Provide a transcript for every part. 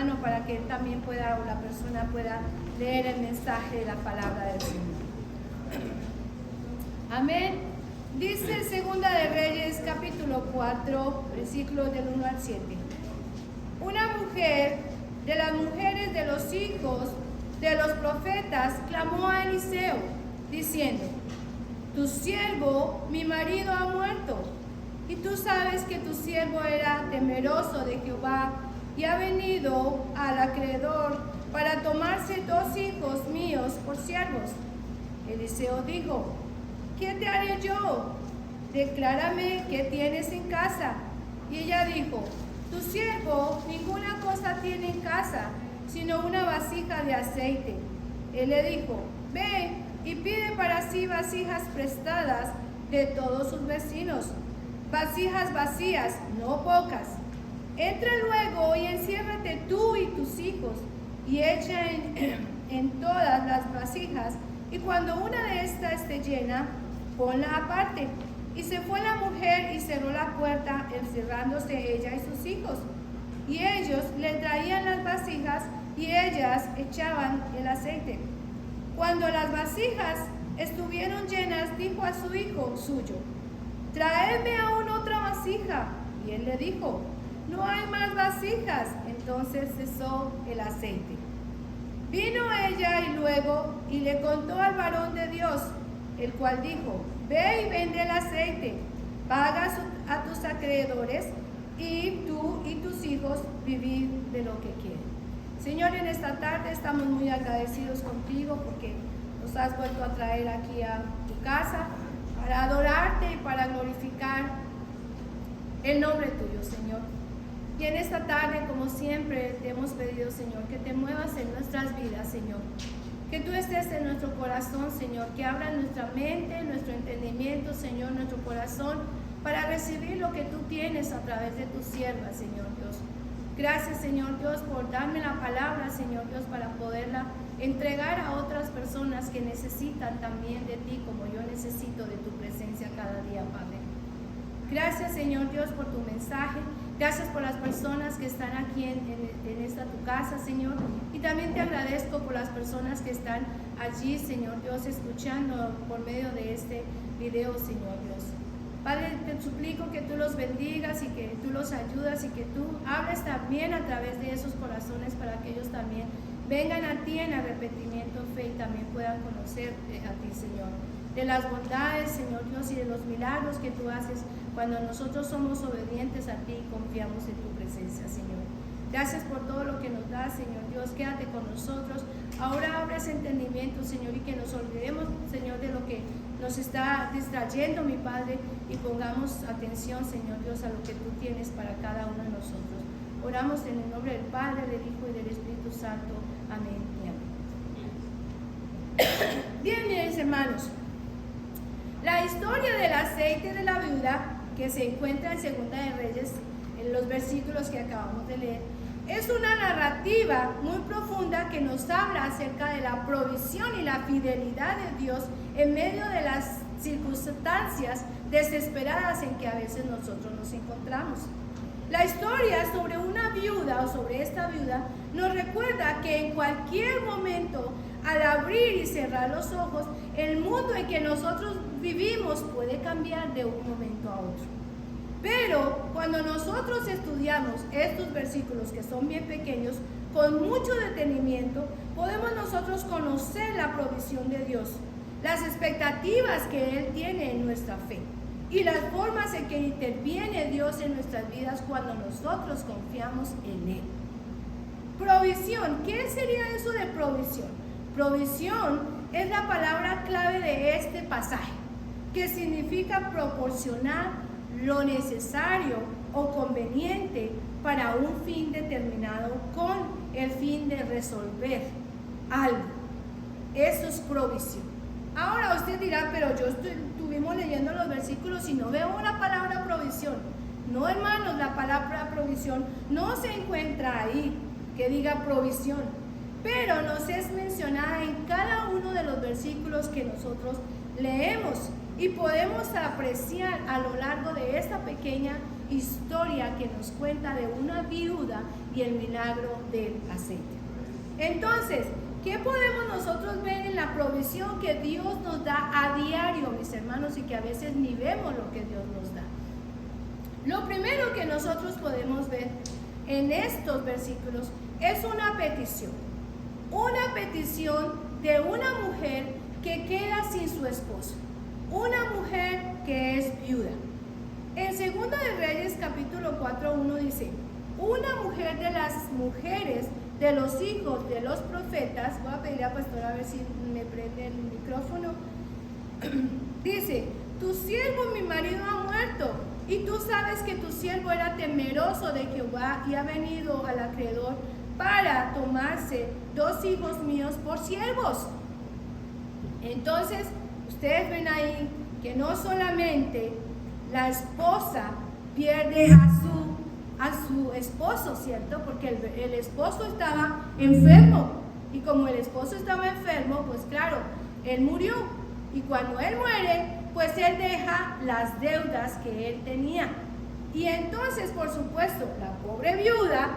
hermano para que él también pueda, o la persona pueda leer el mensaje de la palabra del Señor. Amén. Dice Segunda de Reyes, capítulo 4, versículos del 1 al 7. Una mujer de las mujeres de los hijos de los profetas clamó a Eliseo, diciendo: tu siervo, mi marido, ha muerto, y tú sabes que tu siervo era temeroso de Jehová, y ha venido al acreedor para tomarse 2 hijos míos por siervos. Eliseo dijo: ¿qué te haré yo? Declárame qué tienes en casa. Y ella dijo: tu siervo ninguna cosa tiene en casa, sino una vasija de aceite. Él le dijo: ve y pide para sí vasijas prestadas de todos sus vecinos, vasijas vacías, no pocas. Entra luego y enciérrate tú y tus hijos, y echa en todas las vasijas, y cuando una de estas esté llena, ponla aparte. Y se fue la mujer y cerró la puerta, encerrándose ella y sus hijos. Y ellos le traían las vasijas, y ellas echaban el aceite. Cuando las vasijas estuvieron llenas, dijo a su hijo suyo: traedme aún otra vasija. Y él le dijo: no hay más vasijas. Entonces cesó el aceite. Vino ella y luego y le contó al varón de Dios, el cual dijo: ve y vende el aceite, paga a tus acreedores, y tú y tus hijos vivid de lo que quieren. Señor, en esta tarde estamos muy agradecidos contigo porque nos has vuelto a traer aquí a tu casa para adorarte y para glorificar el nombre tuyo, Señor. Y en esta tarde, como siempre, te hemos pedido, Señor, que te muevas en nuestras vidas, Señor. Que tú estés en nuestro corazón, Señor, que abra nuestra mente, nuestro entendimiento, Señor, nuestro corazón, para recibir lo que tú tienes a través de tu sierva, Señor Dios. Gracias, Señor Dios, por darme la palabra, Señor Dios, para poderla entregar a otras personas que necesitan también de ti, como yo necesito de tu presencia cada día, Padre. Gracias, Señor Dios, por tu mensaje. Gracias por las personas que están aquí en esta tu casa, Señor. Y también te agradezco por las personas que están allí, Señor Dios, escuchando por medio de este video, Señor Dios. Padre, te suplico que tú los bendigas y que tú los ayudas y que tú hables también a través de esos corazones para que ellos también vengan a ti en arrepentimiento, fe y también puedan conocerte a ti, Señor. De las bondades, Señor Dios, y de los milagros que tú haces cuando nosotros somos obedientes a ti y confiamos en tu presencia, Señor. Gracias por todo lo que nos das, Señor Dios. Quédate con nosotros. Ahora abre ese entendimiento, Señor, y que nos olvidemos, Señor, de lo que nos está distrayendo, mi Padre, y pongamos atención, Señor Dios, a lo que tú tienes para cada uno de nosotros. Oramos en el nombre del Padre, del Hijo y del Espíritu Santo. Amén y amén. Bien, mis hermanos. La historia del aceite de la viuda, que se encuentra en Segunda de Reyes, en los versículos que acabamos de leer, es una narrativa muy profunda que nos habla acerca de la provisión y la fidelidad de Dios en medio de las circunstancias desesperadas en que a veces nosotros nos encontramos. La historia sobre una viuda o sobre esta viuda nos recuerda que en cualquier momento, al abrir y cerrar los ojos, el mundo en que nosotros vivimos puede cambiar de un momento a otro. Pero cuando nosotros estudiamos estos versículos, que son bien pequeños, con mucho detenimiento, podemos nosotros conocer la provisión de Dios, las expectativas que Él tiene en nuestra fe y las formas en que interviene Dios en nuestras vidas cuando nosotros confiamos en Él. Provisión, ¿qué sería eso de provisión? Provisión es la palabra clave de este pasaje, que significa proporcionar lo necesario o conveniente para un fin determinado con el fin de resolver algo. Eso es provisión. Ahora usted dirá, pero estuvimos leyendo los versículos y no veo la palabra provisión. No, hermanos, la palabra provisión no se encuentra ahí, que diga provisión, pero nos es mencionada en cada uno de los versículos que nosotros leemos y podemos apreciar a lo largo de esta pequeña historia que nos cuenta de una viuda y el milagro del aceite. Entonces, ¿qué podemos nosotros ver en la provisión que Dios nos da a diario, mis hermanos, y que a veces ni vemos lo que Dios nos da? Lo primero que nosotros podemos ver en estos versículos es una petición de una mujer que queda sin su esposo, una mujer que es viuda. En 2 de Reyes capítulo 4:1 dice: una mujer de las mujeres de los hijos de los profetas, voy a pedir a pastor a ver si me prende el micrófono, dice: tu siervo mi marido ha muerto, y tú sabes que tu siervo era temeroso de Jehová y ha venido al acreedor para tomarse 2 hijos míos por siervos. Entonces, ustedes ven ahí que no solamente la esposa pierde a su esposo, ¿cierto? Porque el esposo estaba enfermo, y como el esposo estaba enfermo, pues claro, él murió, y cuando él muere, pues él deja las deudas que él tenía. Y entonces, por supuesto, la pobre viuda,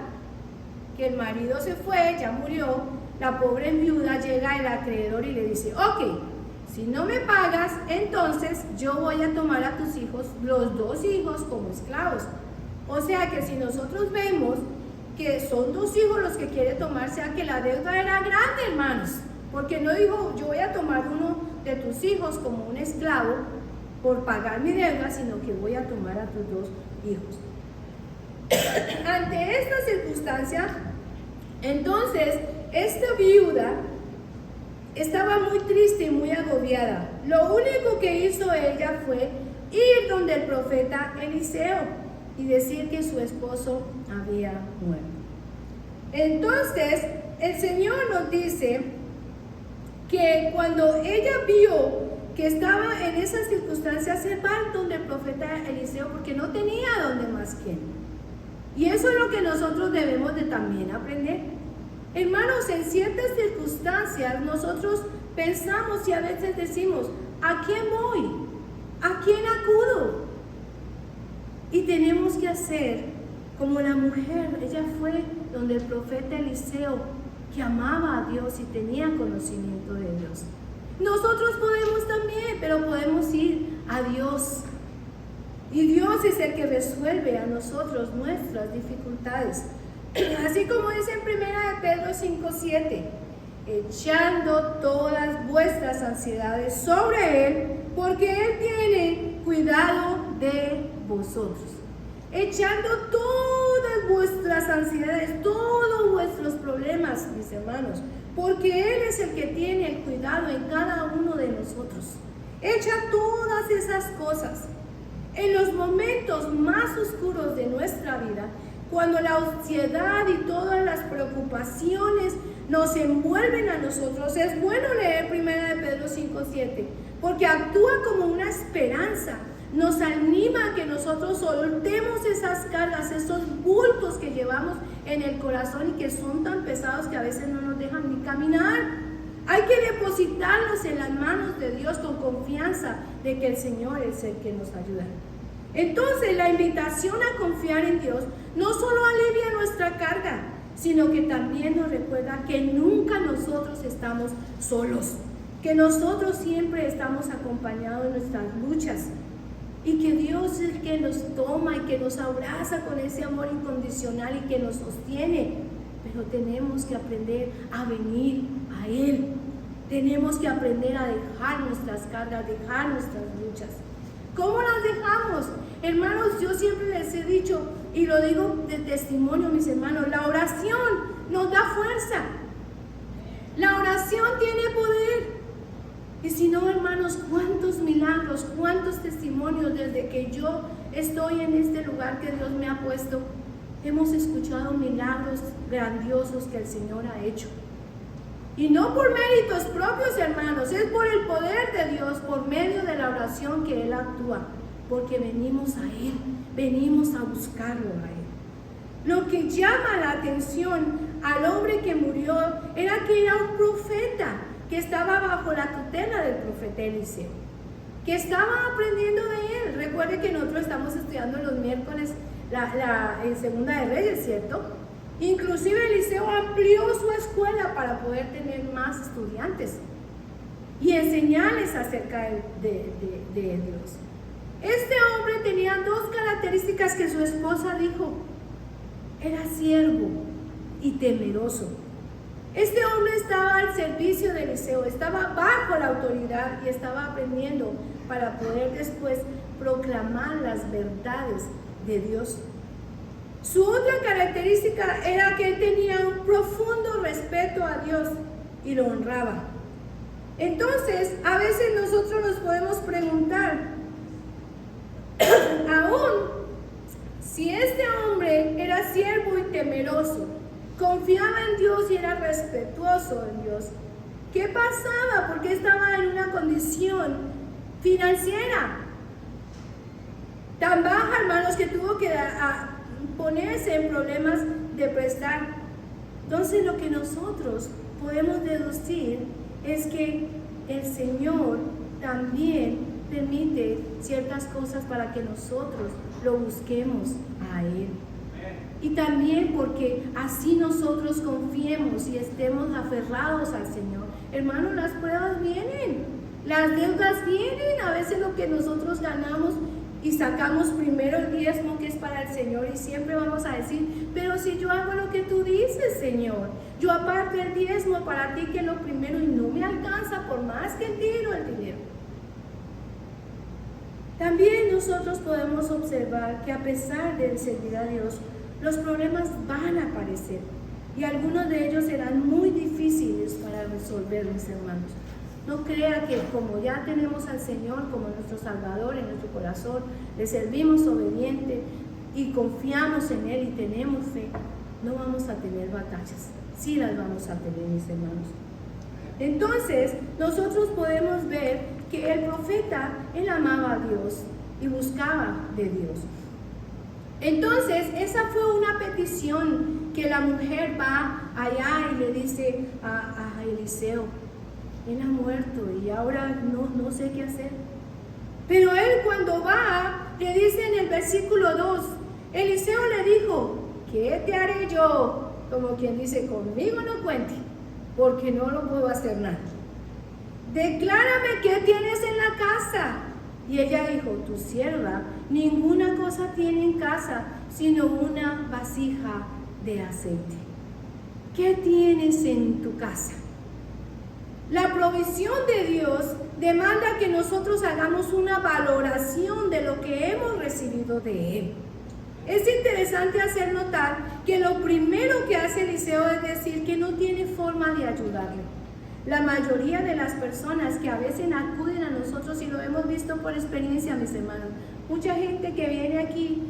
que el marido se fue, ya murió, la pobre viuda llega al acreedor y le dice: ok, si no me pagas, entonces yo voy a tomar a tus hijos, los 2 hijos, como esclavos. O sea que si nosotros vemos que son 2 hijos los que quiere tomar, sea que la deuda era grande, hermanos, porque no dijo: yo voy a tomar uno de tus hijos como un esclavo por pagar mi deuda, sino que voy a tomar a tus 2 hijos. Ante esta circunstancia, entonces, esta viuda estaba muy triste y muy agobiada. Lo único que hizo ella fue ir donde el profeta Eliseo y decir que su esposo había muerto. Entonces, el Señor nos dice que cuando ella vio que estaba en esas circunstancias, se va donde el profeta Eliseo porque no tenía donde más que ir. Y eso es lo que nosotros debemos de también aprender. Hermanos, en ciertas circunstancias nosotros pensamos y a veces decimos: ¿a quién voy? ¿A quién acudo? Y tenemos que hacer como la mujer. Ella fue donde el profeta Eliseo, que amaba a Dios y tenía conocimiento de Dios. Nosotros podemos también, pero podemos ir a Dios. Y Dios es el que resuelve a nosotros nuestras dificultades. Así como dice en 1 de Pedro 5:7: echando todas vuestras ansiedades sobre Él, porque Él tiene cuidado de vosotros. Echando todas vuestras ansiedades, todos vuestros problemas, mis hermanos, porque Él es el que tiene el cuidado en cada uno de nosotros. Echa todas esas cosas. En los momentos más oscuros de nuestra vida, cuando la ansiedad y todas las preocupaciones nos envuelven a nosotros, es bueno leer 1 de Pedro 5:7, porque actúa como una esperanza, nos anima a que nosotros soltemos esas cargas, esos bultos que llevamos en el corazón y que son tan pesados que a veces no nos dejan ni caminar. Hay que depositarlos en las manos de Dios con confianza de que el Señor es el que nos ayuda. Entonces, la invitación a confiar en Dios no solo alivia nuestra carga, sino que también nos recuerda que nunca nosotros estamos solos, que nosotros siempre estamos acompañados en nuestras luchas y que Dios es el que nos toma y que nos abraza con ese amor incondicional y que nos sostiene. Pero tenemos que aprender a venir a Él. Tenemos que aprender a dejar nuestras cargas, dejar nuestras luchas. ¿Cómo las dejamos? Hermanos, yo siempre les he dicho, y lo digo de testimonio, mis hermanos, la oración nos da fuerza. La oración tiene poder. Y si no, hermanos, cuántos milagros, cuántos testimonios desde que yo estoy en este lugar que Dios me ha puesto. Hemos escuchado milagros grandiosos que el Señor ha hecho. Y no por méritos propios, hermanos, es por el poder de Dios, por medio de la oración que Él actúa, porque venimos a Él, venimos a buscarlo a Él. Lo que llama la atención al hombre que murió era que era un profeta, que estaba bajo la tutela del profeta Eliseo. que estaba aprendiendo de él. Recuerde que nosotros estamos estudiando los miércoles en Segunda de Reyes, ¿cierto? Inclusive Eliseo amplió su escuela para poder tener más estudiantes y enseñarles acerca de Dios. Este hombre tenía dos características que su esposa dijo: era siervo y temeroso. Este hombre estaba al servicio de Eliseo, estaba bajo la autoridad y estaba aprendiendo para poder después proclamar las verdades de Dios. Su otra característica era que él tenía un profundo respeto a Dios y lo honraba. Entonces, a veces nosotros nos podemos preguntar, aún si este hombre era siervo y temeroso, confiaba en Dios y era respetuoso en Dios, ¿qué pasaba? Porque estaba en una condición financiera tan baja, hermanos, que tuvo que ponerse en problemas de prestar. Entonces, lo que nosotros podemos deducir es que el Señor también permite ciertas cosas para que nosotros lo busquemos a Él. Y también porque así nosotros confiemos y estemos aferrados al Señor. Hermanos, las pruebas vienen, las deudas vienen, a veces lo que nosotros ganamos y sacamos primero el diezmo que es para el Señor, y siempre vamos a decir, pero si yo hago lo que tú dices, Señor, yo aparto el diezmo para ti, que es lo primero, y no me alcanza por más que tiro el dinero. También nosotros podemos observar que a pesar de servir a Dios, los problemas van a aparecer, y algunos de ellos serán muy difíciles para resolver, mis hermanos. No crea que como ya tenemos al Señor como nuestro Salvador en nuestro corazón, le servimos obediente y confiamos en Él y tenemos fe, no vamos a tener batallas. Sí las vamos a tener, mis hermanos. Entonces, nosotros podemos ver que el profeta, él amaba a Dios y buscaba de Dios. Entonces, esa fue una petición que la mujer va allá y le dice a Eliseo: él ha muerto y ahora no sé qué hacer. Pero él, cuando va, le dice en el versículo 2, Eliseo le dijo: ¿qué te haré yo? Como quien dice, conmigo no cuente, porque no lo puedo hacer nada. Declárame qué tienes en la casa. Y ella dijo: tu sierva ninguna cosa tiene en casa, sino una vasija de aceite. ¿Qué tienes en tu casa? La provisión de Dios demanda que nosotros hagamos una valoración de lo que hemos recibido de Él. Es interesante hacer notar que lo primero que hace Eliseo es decir que no tiene forma de ayudarle. La mayoría de las personas que a veces acuden a nosotros, y lo hemos visto por experiencia, mis hermanos, mucha gente que viene aquí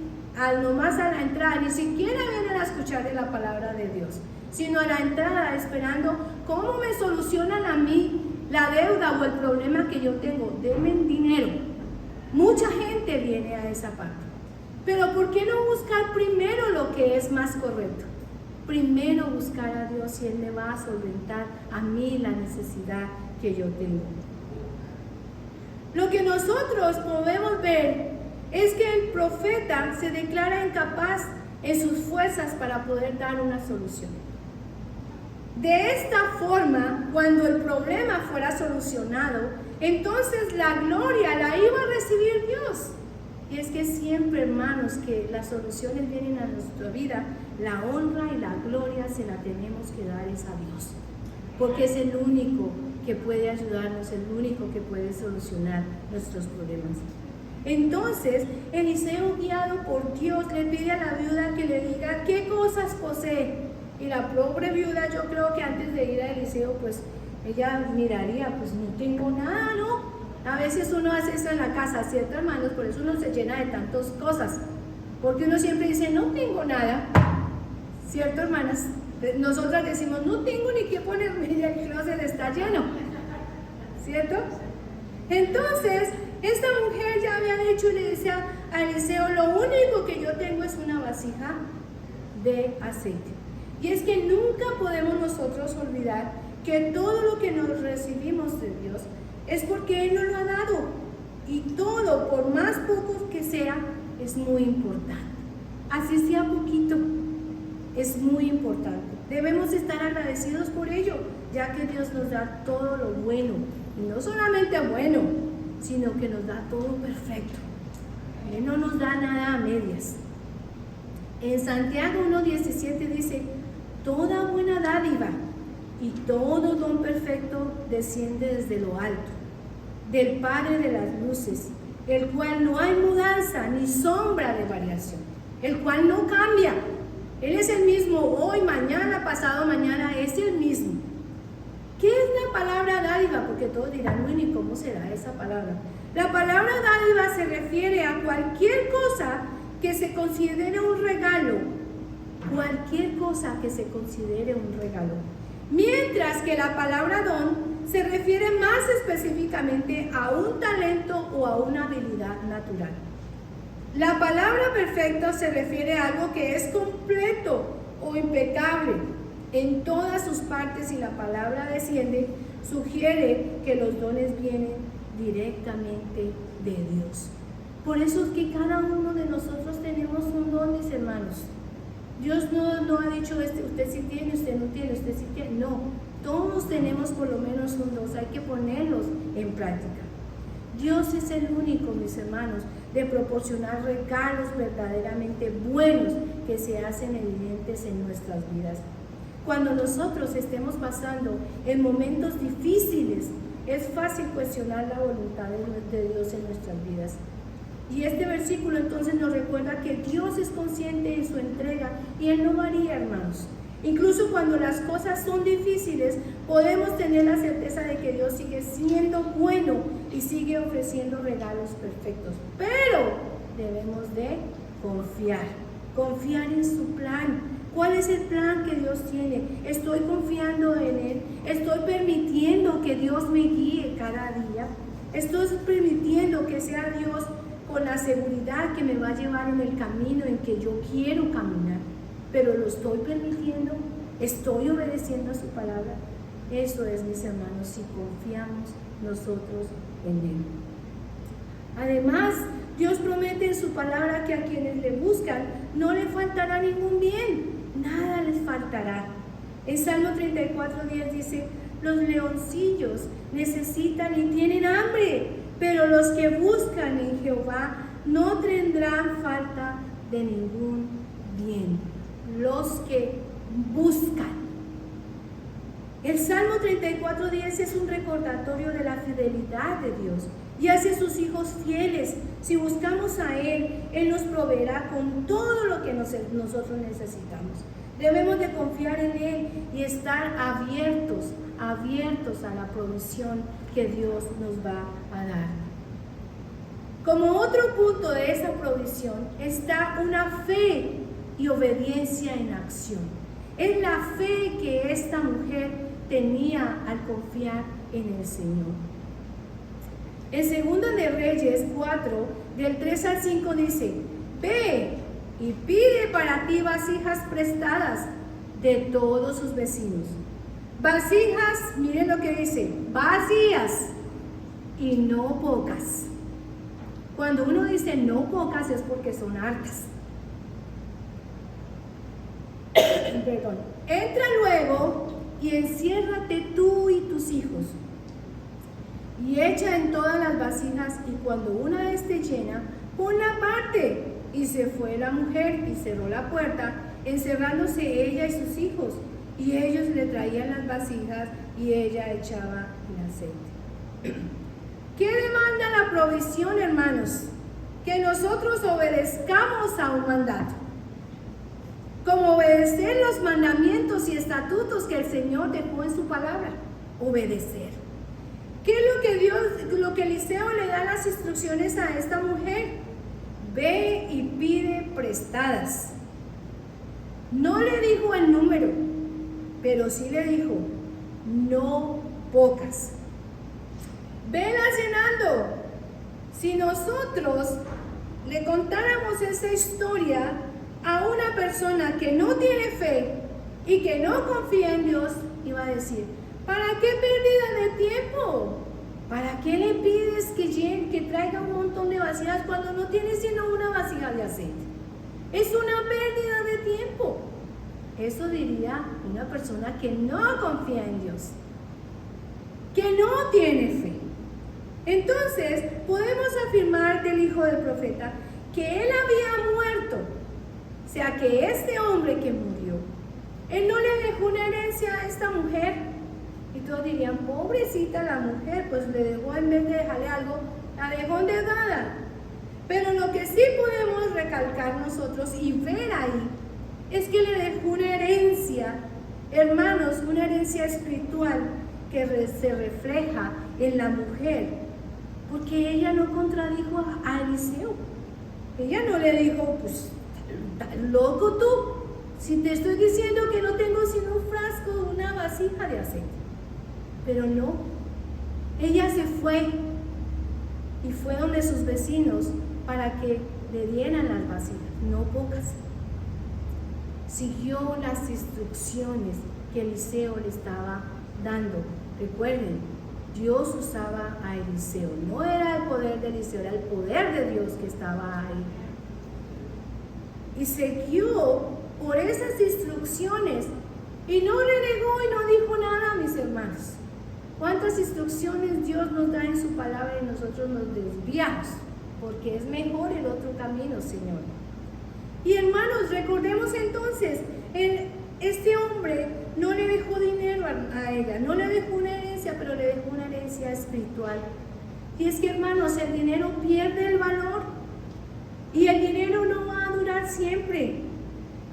nomás a la entrada, ni siquiera vienen a escuchar de la palabra de Dios, sino a la entrada esperando cómo me solucionan a mí la deuda o el problema que yo tengo. Denme dinero. Mucha gente viene a esa parte. Pero ¿por qué no buscar primero lo que es más correcto? Primero buscar a Dios, y Él me va a solventar a mí la necesidad que yo tengo. Lo que nosotros podemos ver es que el profeta se declara incapaz en sus fuerzas para poder dar una solución. De esta forma, cuando el problema fuera solucionado, entonces la gloria la iba a recibir Dios. Y es que siempre, hermanos, que las soluciones vienen a nuestra vida, la honra y la gloria se la tenemos que dar es a Dios, porque es el único que puede ayudarnos, el único que puede solucionar nuestros problemas. Entonces, Eliseo, guiado por Dios, le pide a la viuda que le diga qué cosas posee. Y la pobre viuda, yo creo que antes de ir a Eliseo, pues ella miraría, pues no tengo nada, ¿no? A veces uno hace eso en la casa, ¿cierto, hermanos? Por eso uno se llena de tantas cosas, porque uno siempre dice, no tengo nada, ¿cierto, hermanas? Nosotras decimos, no tengo ni qué ponerme, y el closet está lleno, ¿cierto? Entonces, esta mujer ya había dicho y le decía a Eliseo, lo único que yo tengo es una vasija de aceite. Y es que nunca podemos nosotros olvidar que todo lo que nos recibimos de Dios es porque Él nos lo ha dado. Y todo, por más poco que sea, es muy importante. Así sea poquito, es muy importante. Debemos estar agradecidos por ello, ya que Dios nos da todo lo bueno. Y no solamente bueno, sino que nos da todo perfecto. Él no nos da nada a medias. En Santiago 1:17 dice: toda buena dádiva y todo don perfecto desciende desde lo alto, del Padre de las luces, el cual no hay mudanza ni sombra de variación, el cual no cambia. Él es el mismo hoy, mañana, pasado mañana, es el mismo. ¿Qué es la palabra dádiva? Porque todos dirán, bueno, ¿y cómo será esa palabra? La palabra dádiva se refiere a cualquier cosa que se considere un regalo, cualquier cosa que se considere un regalo. Mientras que la palabra don se refiere más específicamente a un talento o a una habilidad natural. La palabra perfecto se refiere a algo que es completo o impecable en todas sus partes, y la palabra desciende sugiere que los dones vienen directamente de Dios. Por eso es que cada uno de nosotros tenemos un don, mis hermanos. Dios no ha dicho, usted sí tiene, usted no tiene, usted sí tiene. No, todos tenemos por lo menos un don, hay que ponerlos en práctica. Dios es el único, mis hermanos, de proporcionar regalos verdaderamente buenos que se hacen evidentes en nuestras vidas. Cuando nosotros estemos pasando en momentos difíciles, es fácil cuestionar la voluntad de Dios en nuestras vidas. Y este versículo entonces nos recuerda que Dios es consciente en su entrega y Él no varía, hermanos. Incluso cuando las cosas son difíciles, podemos tener la certeza de que Dios sigue siendo bueno y sigue ofreciendo regalos perfectos. Pero debemos de confiar en su plan. ¿Cuál es el plan que Dios tiene? Estoy confiando en Él. Estoy permitiendo que Dios me guíe cada día. Estoy permitiendo que sea Dios con la seguridad que me va a llevar en el camino en que yo quiero caminar. Pero lo estoy permitiendo, estoy obedeciendo a su palabra. Eso es, mis hermanos, si confiamos nosotros en Él. Además, Dios promete en su palabra que a quienes le buscan no le faltará ningún bien, nada les faltará. En Salmo 34:10 dice: los leoncillos necesitan y tienen hambre, pero los que buscan en Jehová no tendrán falta de ningún bien. Los que buscan. El Salmo 34:10 es un recordatorio de la fidelidad de Dios y hacia sus hijos fieles. Si buscamos a Él, Él nos proveerá con todo lo que nosotros necesitamos. Debemos de confiar en Él y estar abiertos a la provisión que Dios nos va a dar. Como otro punto de esa provisión está una fe y obediencia en acción. Es la fe que esta mujer tenía al confiar en el Señor. En 2 de Reyes 4, del 3 al 5 dice: ve y pide para ti vasijas prestadas de todos sus vecinos. Vasijas, miren lo que dice, vacías y no pocas. Cuando uno dice no pocas es porque son hartas. Perdón. Entra luego y enciérrate tú y tus hijos y echa en todas las vasijas, y cuando una esté llena, ponla aparte. Y se fue la mujer y cerró la puerta, encerrándose ella y sus hijos, y ellos le traían las vasijas y ella echaba el aceite. ¿Qué demanda la provisión, hermanos? Que nosotros obedezcamos a un mandato. Como obedecer los mandamientos y estatutos que el Señor dejó en su palabra. Obedecer. ¿Qué es lo que Eliseo le da las instrucciones a esta mujer? Ve y pide prestadas. No le dijo el número, pero sí le dijo, no pocas. Vela llenando. Si nosotros le contáramos esa historia a una persona que no tiene fe y que no confía en Dios, iba a decir, ¿para qué pérdida de tiempo? ¿Para qué le pides que traiga un montón de vasijas cuando no tiene sino una vasija de aceite? Es una pérdida de tiempo. Eso diría una persona que no confía en Dios, que no tiene fe. Entonces, podemos afirmar del hijo del profeta que él había muerto. O sea, que este hombre que murió, él no le dejó una herencia a esta mujer. Y todos dirían, pobrecita la mujer, pues le dejó, en vez de dejarle algo, la dejó endeudada. Pero lo que sí podemos recalcar nosotros y ver ahí, es que le dejó una herencia, hermanos, una herencia espiritual que se refleja en la mujer, porque ella no contradijo a Eliseo. Ella no le dijo, pues, loco tú, si te estoy diciendo que no tengo sino un frasco, una vasija de aceite. Pero no, ella se fue y fue donde sus vecinos para que le dieran las vasijas, no pocas. Siguió las instrucciones que Eliseo le estaba dando. Recuerden, Dios usaba a Eliseo, no era el poder de Eliseo, era el poder de Dios que estaba ahí. Y siguió por esas instrucciones y no renegó y no dijo nada, mis hermanos. ¿Cuántas instrucciones Dios nos da en su palabra y nosotros nos desviamos? Porque es mejor el otro camino, Señor. Y hermanos, recordemos entonces, este hombre no le dejó dinero a ella, no le dejó una herencia, pero le dejó una herencia espiritual. Y es que, hermanos, el dinero pierde el valor y el dinero no va a durar siempre.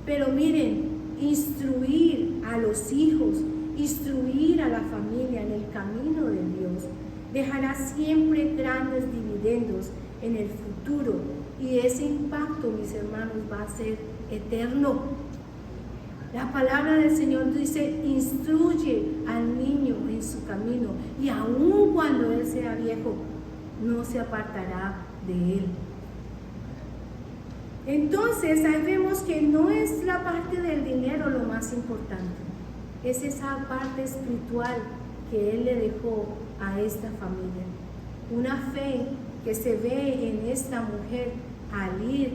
Pero miren, instruir a los hijos, instruir a la familia en el camino de Dios, dejará siempre grandes dividendos en el futuro. Y ese impacto, mis hermanos, va a ser eterno. La palabra del Señor dice, instruye al niño en su camino, y aun cuando él sea viejo, no se apartará de él. Entonces, ahí vemos que no es la parte del dinero lo más importante, es esa parte espiritual que él le dejó a esta familia. Una fe que se ve en esta mujer al ir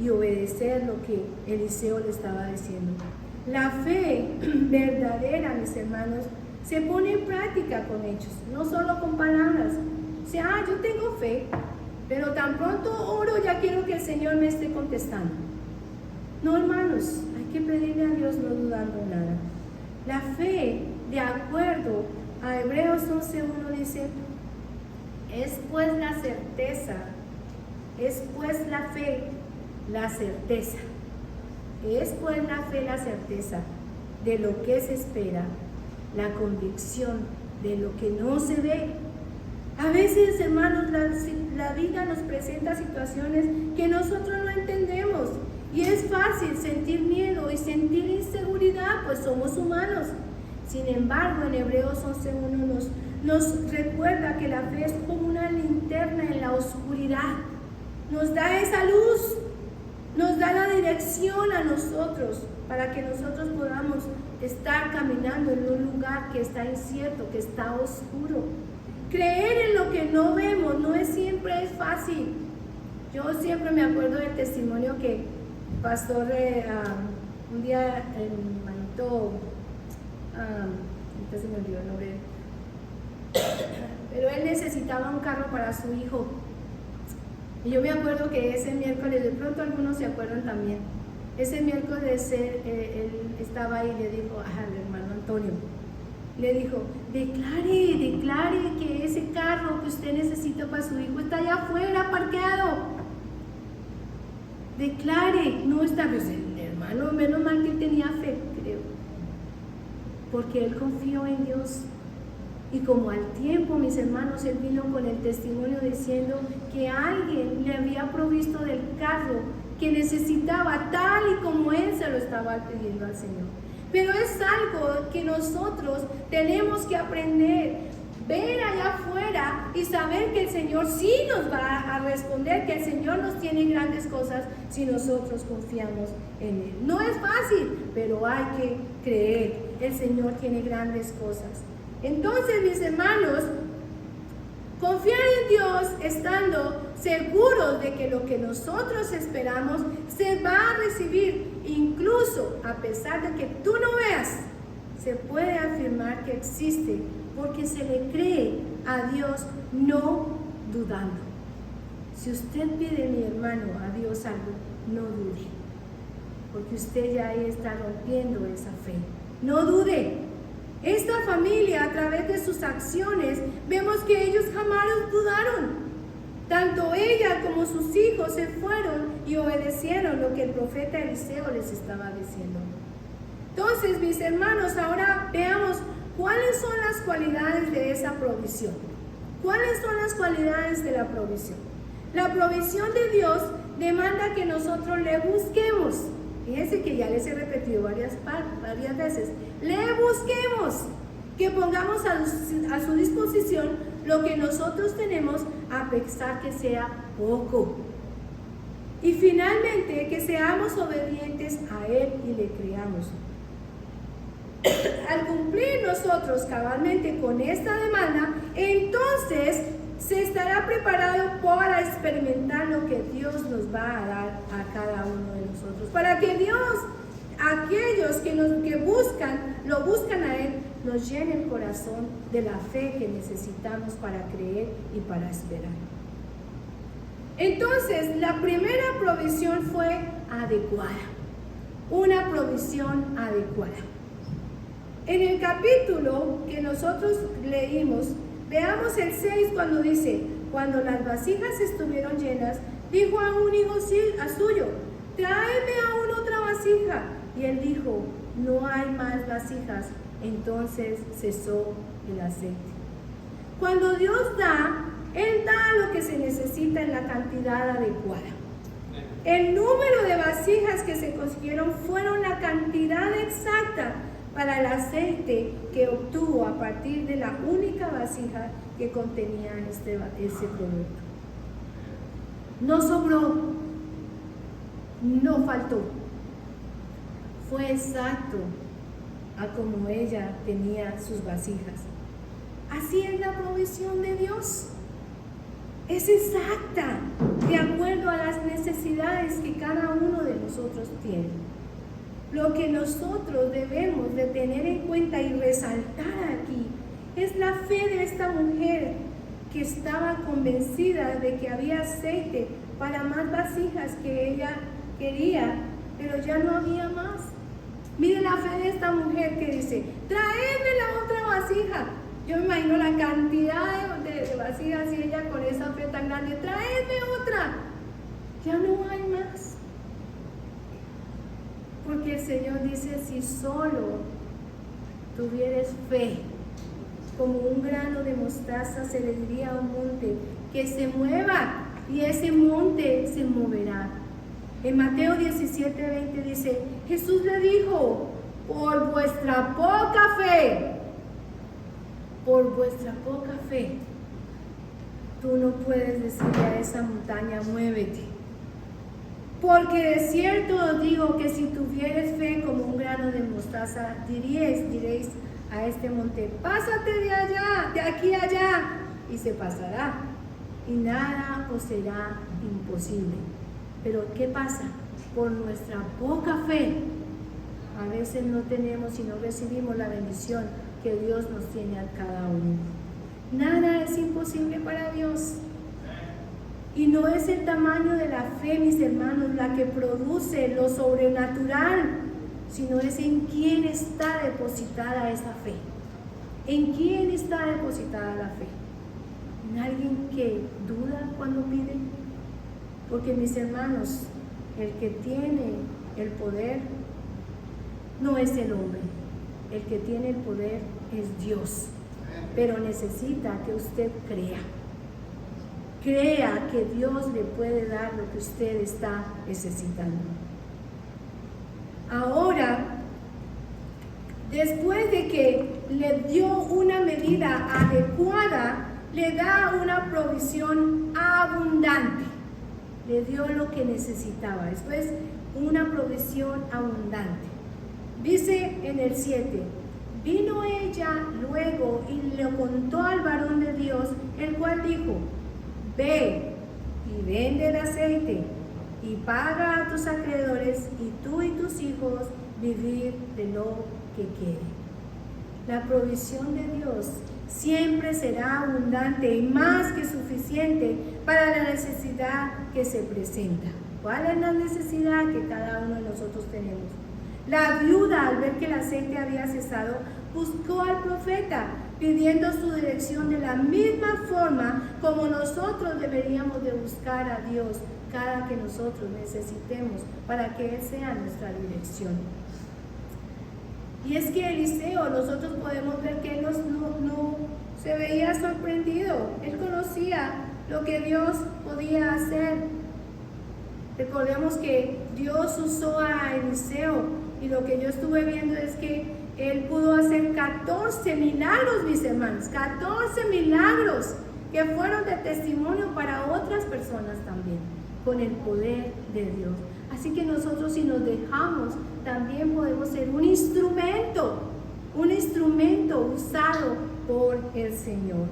y obedecer lo que Eliseo le estaba diciendo. La fe verdadera, mis hermanos, se pone en práctica con hechos, no solo con palabras. O sea, yo tengo fe, pero tan pronto oro ya quiero que el Señor me esté contestando. No, hermanos, hay que pedirle a Dios no dudando nada. La fe, de acuerdo a Hebreos 11:1, dice, es pues la certeza, es pues la fe, la certeza. Es pues la fe la certeza de lo que se espera, la convicción de lo que no se ve. A veces, hermanos, la vida nos presenta situaciones que nosotros no entendemos y es fácil sentir miedo y sentir inseguridad, pues somos humanos. Sin embargo, en Hebreos 11:1 nos recuerda que la fe es como una linterna en la oscuridad. Nos da esa luz, nos da la dirección a nosotros para que nosotros podamos estar caminando en un lugar que está incierto, que está oscuro. Creer en lo que no vemos no siempre es fácil. Yo siempre me acuerdo del testimonio que el pastor un día en Manito, se me olvidó el nombre, pero él necesitaba un carro para su hijo. Y yo me acuerdo que ese miércoles, de pronto algunos se acuerdan también, ese miércoles él estaba ahí y le dijo al hermano Antonio, le dijo, declare que ese carro que usted necesita para su hijo está allá afuera parqueado. Declare, no está, pues el hermano, menos mal que él tenía fe, creo, porque él confió en Dios. Y como al tiempo, mis hermanos, él vino con el testimonio diciendo que alguien le había provisto del carro que necesitaba tal y como él se lo estaba pidiendo al Señor. Pero es algo que nosotros tenemos que aprender, ver allá afuera y saber que el Señor sí nos va a responder, que el Señor nos tiene grandes cosas si nosotros confiamos en Él. No es fácil, pero hay que creer. El Señor tiene grandes cosas. Entonces, mis hermanos, Confiar en Dios estando seguros de que lo que nosotros esperamos se va a recibir, incluso a pesar de que tú no veas, se puede afirmar que existe porque se le cree a Dios no dudando. Si usted pide, mi hermano, a Dios algo, no dude, porque usted ya ahí está rompiendo esa fe. No dude. Esta familia, a través de sus acciones, vemos que ellos jamás dudaron. Tanto ella como sus hijos se fueron y obedecieron lo que el profeta Eliseo les estaba diciendo. Entonces, mis hermanos, ahora veamos cuáles son las cualidades de esa provisión. ¿Cuáles son las cualidades de la provisión? La provisión de Dios demanda que nosotros le busquemos. Fíjense que ya les he repetido varias veces. Le busquemos, que pongamos a su disposición lo que nosotros tenemos, a pesar que sea poco. Y finalmente, que seamos obedientes a Él y le creamos. Al cumplir nosotros cabalmente con esta demanda, entonces se estará preparado para experimentar lo que Dios nos va a dar a cada uno de nosotros. Para que Dios, aquellos que lo buscan a Él, nos llene el corazón de la fe que necesitamos para creer y para esperar. Entonces, la primera provisión fue adecuada. Una provisión adecuada. En el capítulo que nosotros leímos, veamos el 6 cuando dice: cuando las vasijas estuvieron llenas, dijo a un hijo suyo: tráeme aún otra vasija. Y él dijo: no hay más vasijas. Entonces cesó el aceite. Cuando Dios da, Él da lo que se necesita en la cantidad adecuada. El número de vasijas que se consiguieron fueron la cantidad exacta para el aceite que obtuvo a partir de la única vasija que contenía ese producto. No sobró, no faltó, fue exacto a como ella tenía sus vasijas. Así es la provisión de Dios. Es exacta, de acuerdo a las necesidades que cada uno de nosotros tiene. Lo que nosotros debemos de tener en cuenta y resaltar aquí es la fe de esta mujer que estaba convencida de que había aceite para más vasijas que ella quería, pero ya no había más. Mire la fe de esta mujer que dice: tráeme la otra vasija. Yo me imagino la cantidad de vasijas y ella con esa fe tan grande: tráeme otra. Ya no hay más. Porque el Señor dice: si solo tuvieres fe, como un grano de mostaza, se le diría a un monte que se mueva, y ese monte se moverá. En Mateo 17:20 dice: Jesús le dijo: por vuestra poca fe, tú no puedes decirle a esa montaña: muévete. Porque de cierto os digo que si tuvieres fe como un grano de mostaza, diréis a este monte: pásate de allá, de aquí a allá, y se pasará, y nada os será imposible. Pero ¿qué pasa? Por nuestra poca fe, a veces no tenemos y no recibimos la bendición que Dios nos tiene a cada uno. Nada es imposible para Dios. Y no es el tamaño de la fe, mis hermanos, la que produce lo sobrenatural, sino es en quién está depositada esa fe. ¿En quién está depositada la fe? ¿En alguien que duda cuando pide? Porque, mis hermanos, el que tiene el poder no es el hombre. El que tiene el poder es Dios. Pero necesita que usted crea. Crea que Dios le puede dar lo que usted está necesitando. Ahora, después de que le dio una medida adecuada, le da una provisión abundante. Le dio lo que necesitaba. Después, una provisión abundante. Dice en el 7: vino ella luego luego y le contó al varón de Dios, el cual dijo: ve y vende el aceite y paga a tus acreedores, y tú y tus hijos vivir de lo que quede. La provisión de Dios siempre será abundante y más que suficiente para la necesidad que se presenta. ¿Cuál es la necesidad que cada uno de nosotros tenemos? La viuda, al ver que el aceite había cesado, buscó al profeta, pidiendo su dirección de la misma forma como nosotros deberíamos de buscar a Dios cada que nosotros necesitemos para que Él sea nuestra dirección. Y es que Eliseo, nosotros podemos ver que él no se veía sorprendido. Él conocía lo que Dios podía hacer. Recordemos que Dios usó a Eliseo, y lo que yo estuve viendo es que él pudo hacer 14 milagros, mis hermanos, 14 milagros que fueron de testimonio para otras personas también, con el poder de Dios. Así que nosotros, si nos dejamos, también podemos ser un instrumento usado por el Señor.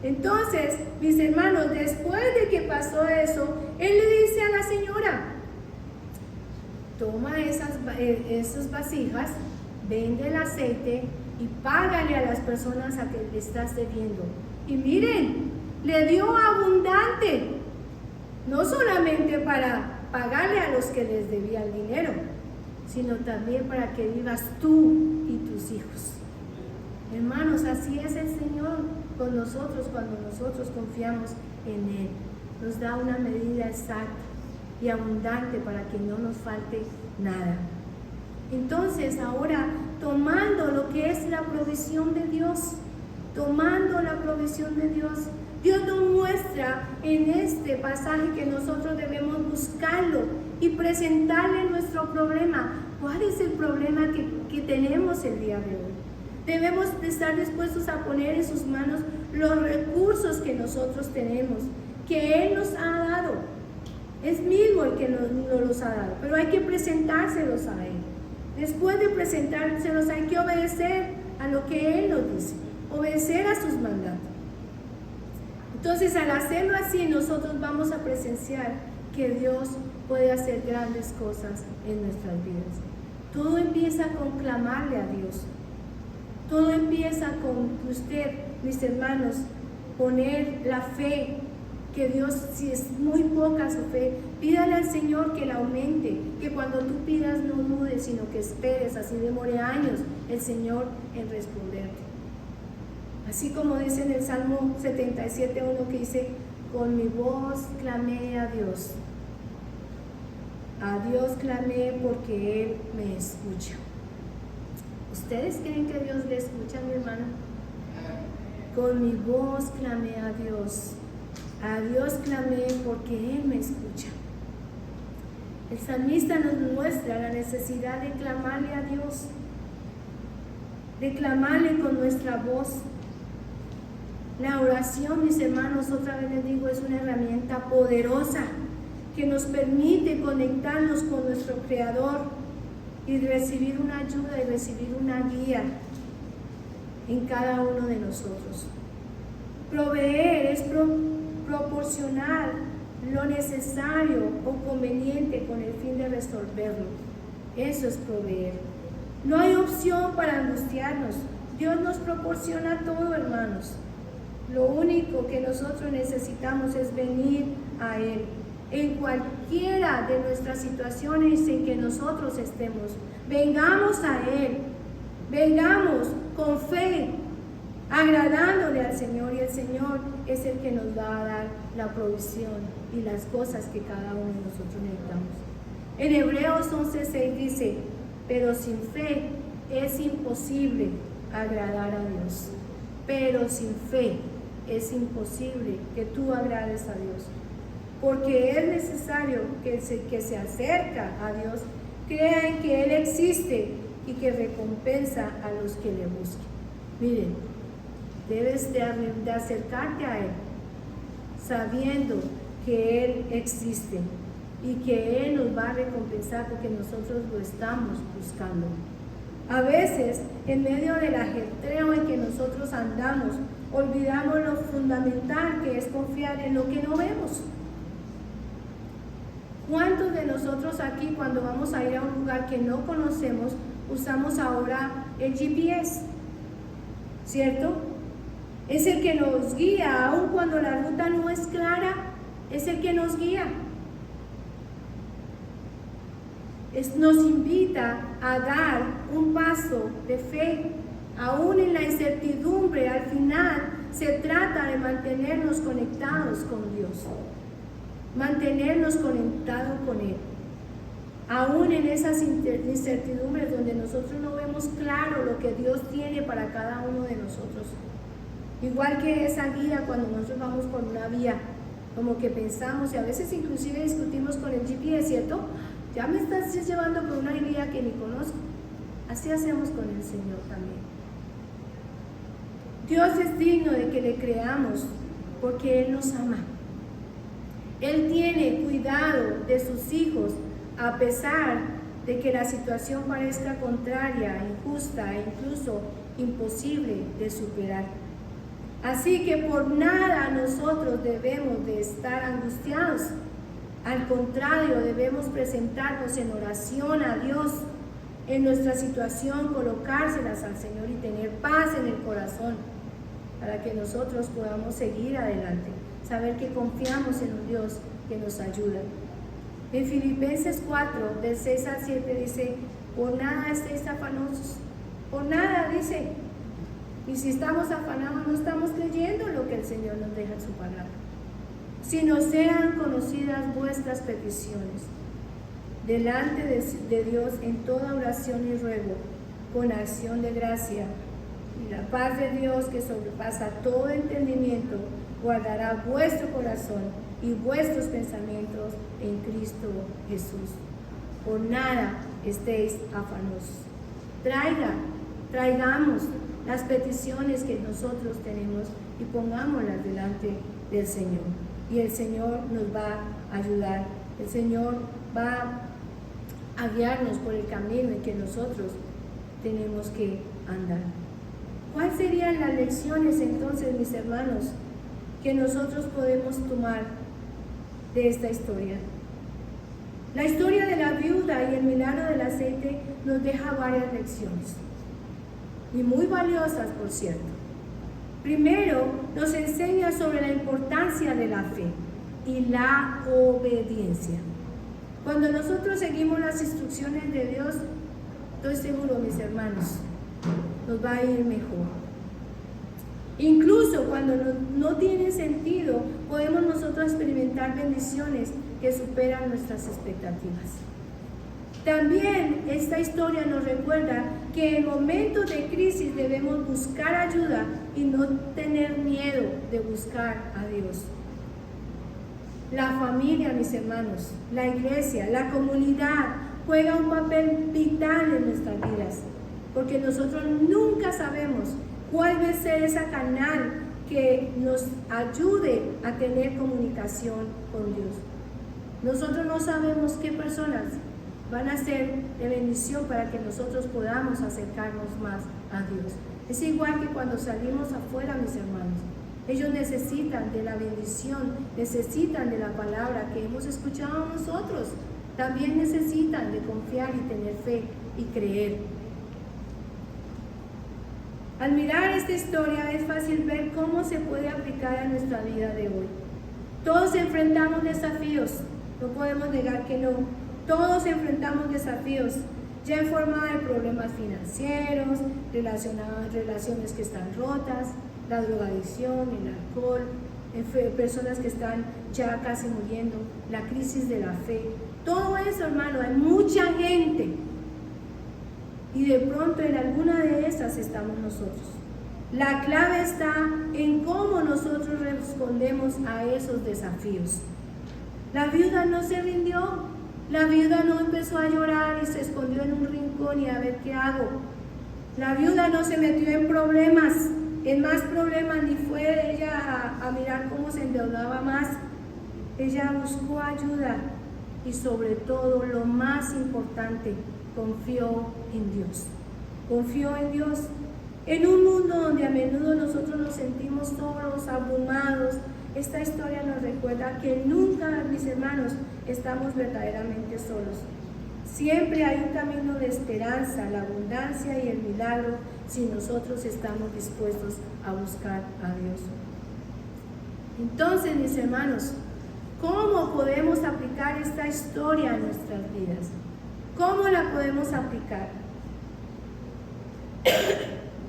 Entonces, mis hermanos, después de que pasó eso, Él le dice a la señora: toma esas vasijas, vende el aceite y págale a las personas a que le estás debiendo. Y miren, le dio abundante, no solamente para pagarle a los que les debía el dinero, sino también para que vivas tú y tus hijos. Hermanos, así es el Señor con nosotros cuando nosotros confiamos en Él. Nos da una medida exacta y abundante para que no nos falte nada. Entonces, ahora, tomando lo que es la provisión de Dios, Dios nos muestra en este pasaje que nosotros debemos buscarlo y presentarle nuestro problema. ¿Cuál es el problema que tenemos el día de hoy? Debemos de estar dispuestos a poner en sus manos los recursos que nosotros tenemos, que Él nos ha dado. Es mismo el que nos los ha dado, pero hay que presentárselos a Él. Después de presentárselos, hay que obedecer a lo que Él nos dice, obedecer a sus mandatos. Entonces, al hacerlo así, nosotros vamos a presenciar que Dios puede hacer grandes cosas en nuestras vidas. Todo empieza con clamarle a Dios. Todo empieza con usted, mis hermanos, poner la fe, que Dios, si es muy poca su fe, pídale al Señor que la aumente, que cuando tú pidas no dudes, sino que esperes, así demore años el Señor en responderte. Así como dice en el Salmo 77:1, que dice: con mi voz clamé a Dios clamé porque Él me escucha. ¿Ustedes creen que Dios le escucha, mi hermano? Con mi voz clamé a Dios clamé porque Él me escucha. El salmista nos muestra la necesidad de clamarle a Dios, de clamarle con nuestra voz. La oración, mis hermanos, otra vez les digo, es una herramienta poderosa que nos permite conectarnos con nuestro Creador y recibir una ayuda y recibir una guía en cada uno de nosotros. Proveer es proporcionar lo necesario o conveniente con el fin de resolverlo. Eso es proveer. No hay opción para angustiarnos. Dios nos proporciona todo, hermanos. Lo único que nosotros necesitamos es venir a Él. En cualquiera de nuestras situaciones en que nosotros estemos, vengamos a Él. Vengamos con fe, agradándole al Señor, y el Señor es el que nos va a dar la provisión y las cosas que cada uno de nosotros necesitamos. En Hebreos 11:6 dice: pero sin fe es imposible agradar a Dios. Pero sin fe es imposible que tú agrades a Dios, porque es necesario que se acerca a Dios crea en que Él existe y que recompensa a los que le busquen. Miren, debes de acercarte a Él sabiendo que Él existe y que Él nos va a recompensar porque nosotros lo estamos buscando. A veces, en medio del ajetreo en que nosotros andamos, olvidamos lo fundamental que es confiar en lo que no vemos. ¿Cuántos de nosotros aquí, cuando vamos a ir a un lugar que no conocemos, usamos ahora el GPS? ¿Cierto? Es el que nos guía, aun cuando la ruta no es clara, es el que nos guía. Nos invita a dar un paso de fe, aún en la incertidumbre. Al final se trata de mantenernos conectados con Dios, mantenernos conectados con Él, aún en esas incertidumbres donde nosotros no vemos claro lo que Dios tiene para cada uno de nosotros. Igual que esa guía cuando nosotros vamos por una vía, como que pensamos y a veces inclusive discutimos con el GPS, ¿cierto? Ya me estás llevando por una guía que ni conozco. Así hacemos con el Señor también. Dios es digno de que le creamos porque Él nos ama. Él tiene cuidado de sus hijos a pesar de que la situación parezca contraria, injusta e incluso imposible de superar. Así que por nada nosotros debemos de estar angustiados. Al contrario, debemos presentarnos en oración a Dios en nuestra situación, colocárselas al Señor y tener paz en el corazón para que nosotros podamos seguir adelante, saber que confiamos en un Dios que nos ayuda. En Filipenses 4, del 6 al 7 dice, por nada estéis afanosos, por nada dice. Y si estamos afanados no estamos creyendo lo que el Señor nos deja en su palabra. Sino sean conocidas vuestras peticiones delante de Dios en toda oración y ruego, con acción de gracia. Y la paz de Dios, que sobrepasa todo entendimiento, guardará vuestro corazón y vuestros pensamientos en Cristo Jesús. Por nada estéis afanosos. Traigamos las peticiones que nosotros tenemos y pongámoslas delante del Señor. Y el Señor nos va a ayudar. El Señor va a guiarnos por el camino en que nosotros tenemos que andar. ¿Cuáles serían las lecciones entonces, mis hermanos, que nosotros podemos tomar de esta historia? La historia de la viuda y el milagro del aceite nos deja varias lecciones, y muy valiosas, por cierto. Primero, nos enseña sobre la importancia de la fe y la obediencia. Cuando nosotros seguimos las instrucciones de Dios, estoy seguro, mis hermanos, nos va a ir mejor. Incluso cuando no tiene sentido, podemos nosotros experimentar bendiciones que superan nuestras expectativas. También esta historia nos recuerda que en momentos de crisis debemos buscar ayuda y no tener miedo de buscar a Dios. La familia, mis hermanos, la iglesia, la comunidad juega un papel vital en nuestras vidas, porque nosotros nunca sabemos cuál va a ser ese canal que nos ayude a tener comunicación con Dios. Nosotros no sabemos qué personas van a ser de bendición para que nosotros podamos acercarnos más a Dios. Es igual que cuando salimos afuera, mis hermanos. Ellos necesitan de la bendición, necesitan de la palabra que hemos escuchado nosotros. También necesitan de confiar y tener fe y creer. Al mirar esta historia es fácil ver cómo se puede aplicar a nuestra vida de hoy. Todos enfrentamos desafíos, no podemos negar que no. Todos enfrentamos desafíos, ya en forma de problemas financieros, relaciones que están rotas, la drogadicción, el alcohol, personas que están ya casi muriendo, la crisis de la fe. Todo eso, hermano, hay mucha gente. Y de pronto en alguna de esas estamos nosotros. La clave está en cómo nosotros respondemos a esos desafíos. La viuda no se rindió. La viuda no empezó a llorar y se escondió en un rincón y a ver qué hago. La viuda no se metió en problemas, en más problemas, ni fue ella a mirar cómo se endeudaba más. Ella buscó ayuda y sobre todo, lo más importante, confió en Dios. confió en Dios. En un mundo donde a menudo nosotros nos sentimos solos, abrumados, esta historia nos recuerda que nunca, mis hermanos, estamos verdaderamente solos. Siempre hay un camino de esperanza, la abundancia y el milagro si nosotros estamos dispuestos a buscar a Dios. Entonces, mis hermanos, ¿cómo podemos aplicar esta historia a nuestras vidas? ¿Cómo la podemos aplicar?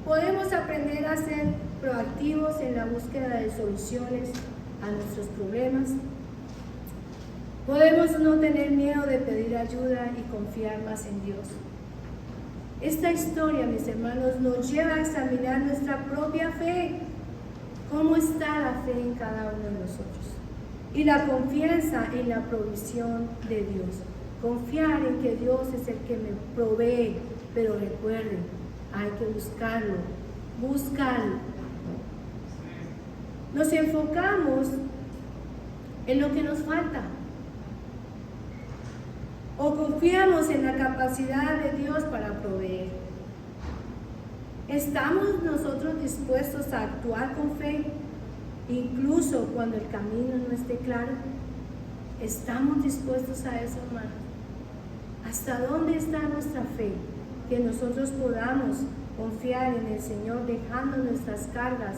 Podemos aprender a ser proactivos en la búsqueda de soluciones a nuestros problemas. Podemos no tener miedo de pedir ayuda y confiar más en Dios. Esta historia, mis hermanos, nos lleva a examinar nuestra propia fe. ¿Cómo está la fe en cada uno de nosotros? Y la confianza en la provisión de Dios. Confiar en que Dios es el que me provee, pero recuerden, hay que buscarlo, buscarlo. Nos enfocamos en lo que nos falta. O confiamos en la capacidad de Dios para proveer. ¿Estamos nosotros dispuestos a actuar con fe, incluso cuando el camino no esté claro? ¿Estamos dispuestos a eso, hermanos? ¿Hasta dónde está nuestra fe? Que nosotros podamos confiar en el Señor, dejando nuestras cargas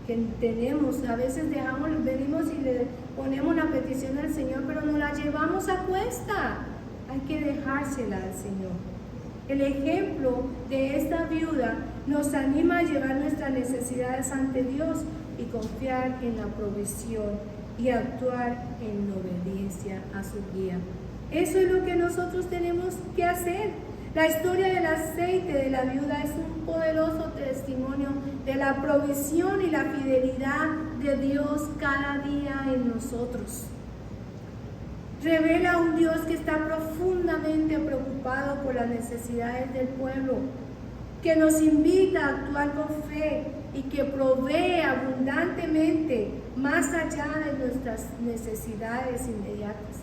que tenemos. A veces venimos y le ponemos la petición al Señor, pero no la llevamos a cuesta. Hay que dejársela al Señor. El ejemplo de esta viuda nos anima a llevar nuestras necesidades ante Dios y confiar en la provisión y actuar en obediencia a su guía. Eso es lo que nosotros tenemos que hacer. La historia del aceite de la viuda es un poderoso testimonio de la provisión y la fidelidad de Dios cada día en nosotros. Revela un Dios que está profundamente preocupado por las necesidades del pueblo, que nos invita a actuar con fe y que provee abundantemente más allá de nuestras necesidades inmediatas.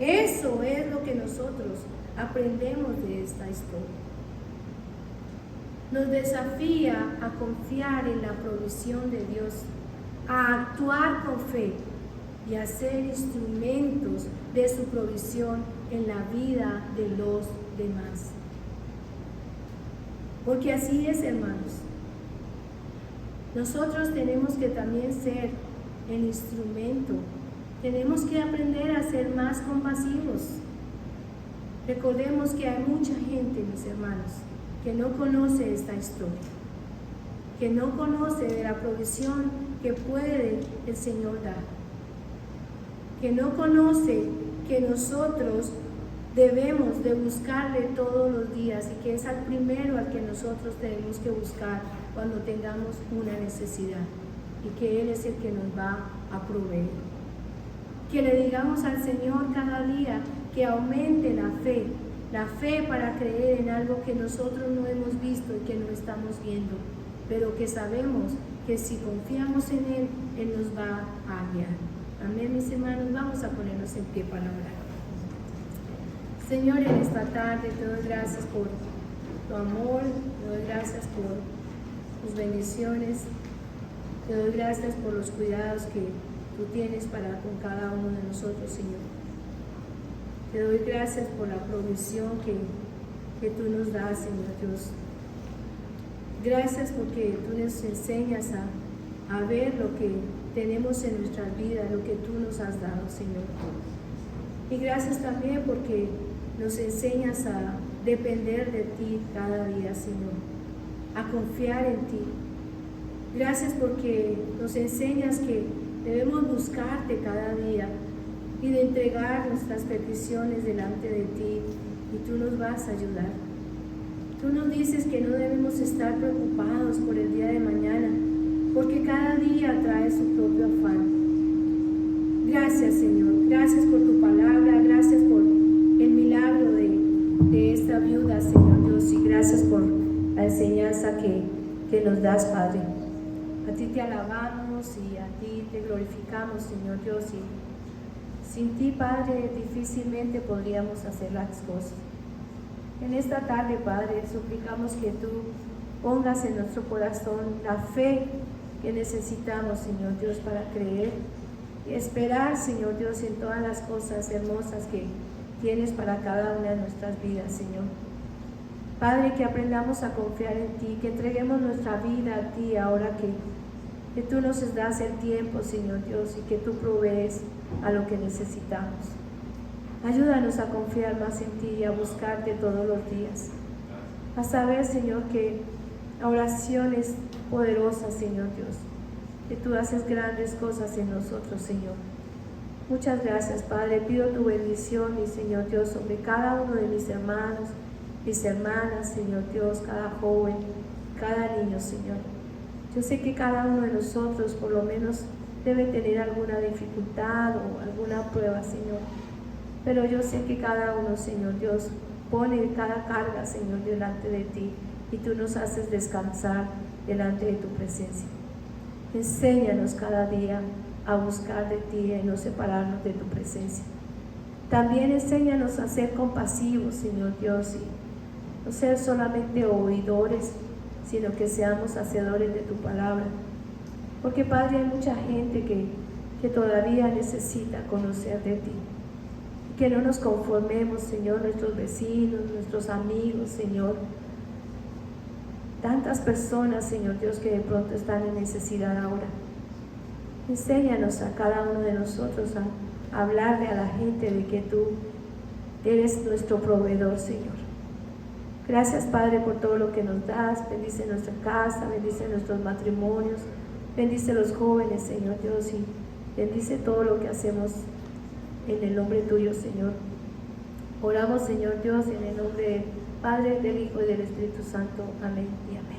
Eso es lo que nosotros aprendemos de esta historia. Nos desafía a confiar en la provisión de Dios, a actuar con fe y a ser instrumentos de su provisión en la vida de los demás. Porque así es, hermanos. Nosotros tenemos que también ser el instrumento. Tenemos que aprender a ser más compasivos. Recordemos que hay mucha gente, mis hermanos, que no conoce esta historia, que no conoce de la provisión que puede el Señor dar, que no conoce que nosotros debemos de buscarle todos los días y que es al primero al que nosotros tenemos que buscar cuando tengamos una necesidad y que Él es el que nos va a proveer. Que le digamos al Señor cada día que aumente la fe para creer en algo que nosotros no hemos visto y que no estamos viendo, pero que sabemos que si confiamos en Él, Él nos va a guiar. Amén, mis hermanos, vamos a ponernos en pie para orar. Señor, en esta tarde te doy gracias por tu amor, te doy gracias por tus bendiciones, te doy gracias por los cuidados que tú tienes para con cada uno de nosotros, Señor. Te doy gracias por la provisión que tú nos das, Señor Dios. Gracias porque tú nos enseñas a ver lo que tenemos en nuestras vidas, lo que tú nos has dado, Señor. Y gracias también porque nos enseñas a depender de ti cada día, Señor, a confiar en ti. Gracias porque nos enseñas que debemos buscarte cada día y de entregar nuestras peticiones delante de ti y tú nos vas a ayudar. Tú nos dices que no debemos estar preocupados por el día de mañana, porque cada día trae su propio afán. Gracias, Señor. Gracias por tu palabra. Gracias por el milagro de esta viuda, Señor Dios. Y gracias por la enseñanza que nos das, Padre. A ti te alabamos y a ti te glorificamos, Señor Dios. Y sin ti, Padre, difícilmente podríamos hacer las cosas. En esta tarde, Padre, suplicamos que tú pongas en nuestro corazón la fe que necesitamos, Señor Dios, para creer y esperar, Señor Dios, en todas las cosas hermosas que tienes para cada una de nuestras vidas, Señor. Padre, que aprendamos a confiar en ti, que entreguemos nuestra vida a ti ahora que tú nos das el tiempo, Señor Dios, y que tú provees a lo que necesitamos. Ayúdanos a confiar más en ti y a buscarte todos los días. A saber, Señor, que la oración es poderosa, Señor Dios, que tú haces grandes cosas en nosotros, Señor. Muchas gracias, Padre. Pido tu bendición, mi Señor Dios, sobre cada uno de mis hermanos, mis hermanas, Señor Dios, cada joven, cada niño, Señor. Yo sé que cada uno de nosotros por lo menos debe tener alguna dificultad o alguna prueba, Señor. Pero yo sé que cada uno, Señor Dios, pone cada carga, Señor, delante de ti y tú nos haces descansar delante de tu presencia. Enséñanos cada día a buscar de ti y no separarnos de tu presencia. También enséñanos a ser compasivos, Señor Dios, y no ser solamente oidores, sino que seamos hacedores de tu palabra. Porque, Padre, hay mucha gente que todavía necesita conocer de ti. Que no nos conformemos, Señor, nuestros vecinos, nuestros amigos, Señor. Tantas personas, Señor Dios, que de pronto están en necesidad ahora. Enséñanos a cada uno de nosotros a hablarle a la gente de que tú eres nuestro proveedor, Señor. Gracias, Padre, por todo lo que nos das. Bendice nuestra casa, bendice nuestros matrimonios, bendice los jóvenes, Señor Dios, y bendice todo lo que hacemos en el nombre tuyo, Señor. Oramos, Señor Dios, en el nombre del Padre, del Hijo y del Espíritu Santo. Amén y amén.